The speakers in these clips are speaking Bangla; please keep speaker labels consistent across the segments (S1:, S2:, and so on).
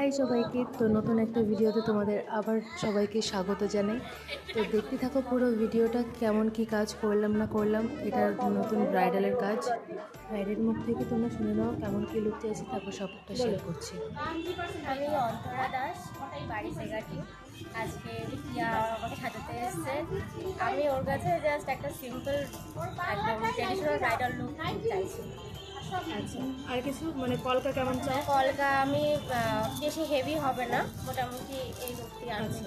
S1: হাই সবাইকে, তো নতুন একটা ভিডিওতে তোমাদের আবার সবাইকে স্বাগত জানাই। তো দেখতে থাকো পুরো ভিডিওটা, কেমন কি কাজ করলাম না করলাম। এটা নতুন ব্রাইডালের কাজ। ব্রাইডের মুখ থেকে তোমরা শুনে নাও কেমন কি লুক চাইছি, তারপর সবটা শেয়ার করছি।
S2: আমি অন্তরা দাস, বাড়ি সেগাটি। আজকে প্রিয়া আমাকে সাজাতে এসছে। আমি ওর কাছে জাস্ট একটা সিম্পল একদম ট্রেডিশনাল ব্রাইডাল লুক চাইছি।
S1: আচ্ছা, আর কিছু মানে কলকা কেমন চাও?
S2: কলকা আমি বেশি হেভি হবে না, মোটামুটি এই লুকটি আনছি।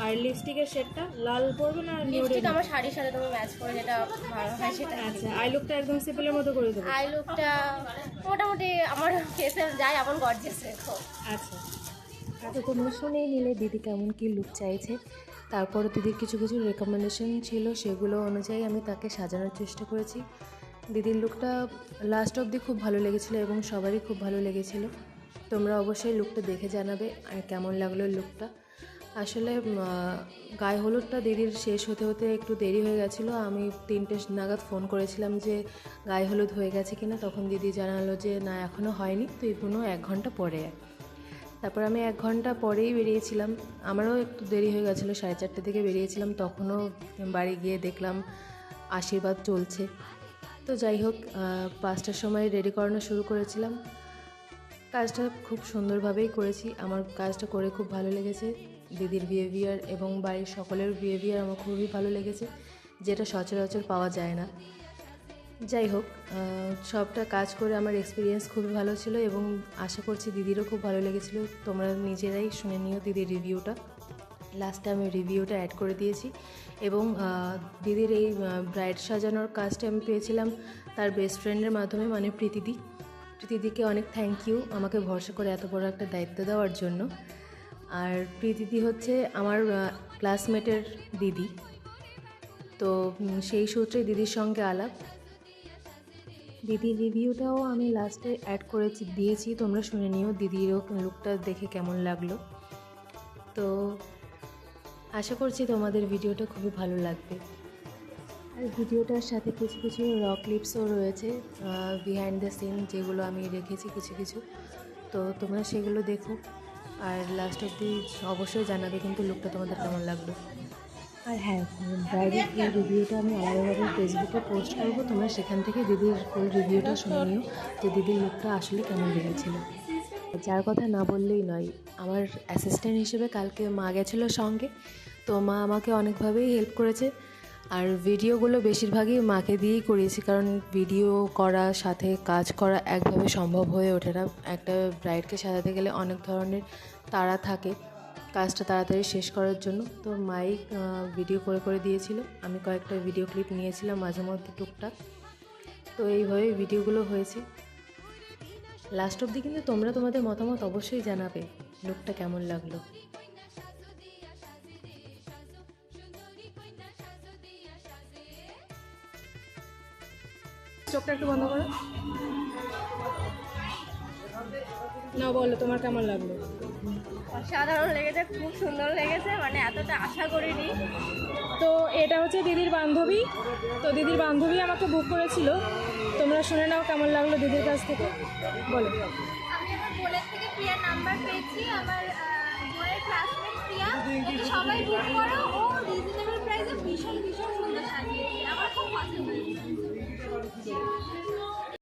S1: আর লিপস্টিকের শেডটা লাল পরবে না?
S2: লিপস্টিক আমার শাড়ির সাথে তুমি ম্যাচ করে যেটা ভালো হয় সেটা।
S1: আচ্ছা, আই লুকটা একদম সিম্পলের মতো করে দেবো।
S2: আই লুকটা মোটামুটি আমার ফেসে যায় এমন গর্জিয়াস রেখো।
S1: আচ্ছা, তো তোমরা শুনেই নিলে দিদি কেমন কি লুক চাইছে। তারপরে দিদির কিছু কিছু রেকমেন্ডেশন ছিল, সেগুলো অনুযায়ী আমি তাকে সাজানোর চেষ্টা করেছি। দিদির লুকটা লাস্ট অবধি খুব ভালো লেগেছিলো এবং সবারই খুব ভালো লেগেছিলো। তোমরা অবশ্যই লুকটা দেখে জানাবে আর কেমন লাগলো লুকটা। আসলে গায়ে হলুদটা দিদির শেষ হতে হতে একটু দেরি হয়ে গেছিলো। আমি 3টে নাগাদ ফোন করেছিলাম যে গায়ে হলুদ হয়ে গেছে কিনা, তখন দিদি জানালো যে না এখনও হয়নি, তো এগুলো 1 ঘন্টা পরে। তারপর আমি 1 ঘন্টা পরেই বেরিয়েছিলাম। আমারও একটু দেরি হয়ে গেছিলো, 4:30 থেকে বেরিয়েছিলাম। তখনও বাড়ি গিয়ে দেখলাম আশীর্বাদ চলছে। তো যাই হোক, 5টার সময় রেডি করানো শুরু করেছিলাম। কাজটা খুব সুন্দরভাবেই করেছি, আমার কাজটা করে খুব ভালো লেগেছে। দিদির বিহেভিয়ার এবং বাড়ির সকলের বিহেভিয়ার আমার খুবই ভালো লেগেছে, যেটা সচরাচর পাওয়া যায় না। যাই হোক, সবটা কাজ করে আমার এক্সপিরিয়েন্স খুবই ভালো ছিল এবং আশা করছি দিদিরও খুব ভালো লেগেছিলো। তোমরা নিজেরাই শুনে নিও দিদির রিভিউটা। লাস্টে আমি রিভিউটা অ্যাড করে দিয়েছি। এবং দিদির এই ব্রাইড সাজানোর কাজটা আমি পেয়েছিলাম তার বেস্ট ফ্রেন্ডের মাধ্যমে, মানে প্রীতিদিকে অনেক থ্যাংক ইউ আমাকে ভরসা করে এত বড় একটা দায়িত্ব দেওয়ার জন্য। আর প্রীতিদি হচ্ছে আমার ক্লাসমেটের দিদি, তো সেই সূত্রে দিদির সঙ্গে আলাপ। দিদির রিভিউটাও আমি লাস্টে অ্যাড দিয়েছি, তোমরা শুনে নিও দিদিরও লুকটা দেখে কেমন লাগলো। তো আশা করছি তোমাদের ভিডিওটা খুবই ভালো লাগবে। আর ভিডিওটার সাথে কিছু কিছু র ক্লিপসও রয়েছে, বিহাইন্ড দ্য সিন, যেগুলো আমি রেখেছি কিছু কিছু। তো তোমরা সেগুলো দেখো আর লাস্ট অবধি অবশ্যই জানাবে কিন্তু লুকটা তোমাদের কেমন লাগলো। আর হ্যাঁ, ব্রাইডের ফুল রিভিউটা আমি আলাদাভাবে ফেসবুকে পোস্ট করবো, তোমরা সেখান থেকে দিদির ফুল রিভিউটা শুনে নিও যে দিদির লুকটা আসলে কেমন লেগেছিল। যার কথা না বললেই নয়, আমার অ্যাসিস্ট্যান্ট হিসেবে কালকে মা গেছিলো সঙ্গে। তো মা আমাকে অনেকভাবেই হেল্প করেছে। আর ভিডিওগুলো বেশিরভাগই মাকে দিয়েই করিয়েছি, কারণ ভিডিও করা সাথে কাজ করা একভাবে সম্ভব হয়ে ওঠে না। একটা ব্রাইডকে সাজাতে গেলে অনেক ধরনের তাড়া থাকে কাজটা তাড়াতাড়ি শেষ করার জন্য। তো মাই ভিডিও করে দিয়েছিল, আমি কয়েকটা ভিডিও ক্লিপ নিয়েছিলাম মাঝে মধ্যে টুকটাক। তো এইভাবে ভিডিওগুলো হয়েছে। লাস্ট অবধি কিন্তু তোমরা তোমাদের মতামত অবশ্যই জানাবে লুকটা কেমন লাগলো। চোখটা একটু বন্ধ করো না, বলো তোমার কেমন লাগলো।
S2: অসাধারণ লেগেছে, খুব সুন্দর লেগেছে, মানে এতটা আশা করিনি।
S3: তো এটা হচ্ছে দিদির বান্ধবী, তো দিদির বান্ধবী আমাকে বুক করেছিল। তোমরা শুনে নাও কেমন লাগলো দিদির কাছ থেকে, বলো।
S4: আমি আমার বোনের থেকে প্রিয়ার নাম্বার পেয়েছি, আমার বোনের ক্লাসমেট প্রিয়া, ওকে সবাই বুক করো, ও রিজনেবল প্রাইসে ভীষণ ভীষণ সুন্দর সাজিয়েছে, আমার খুব পছন্দ হয়েছে।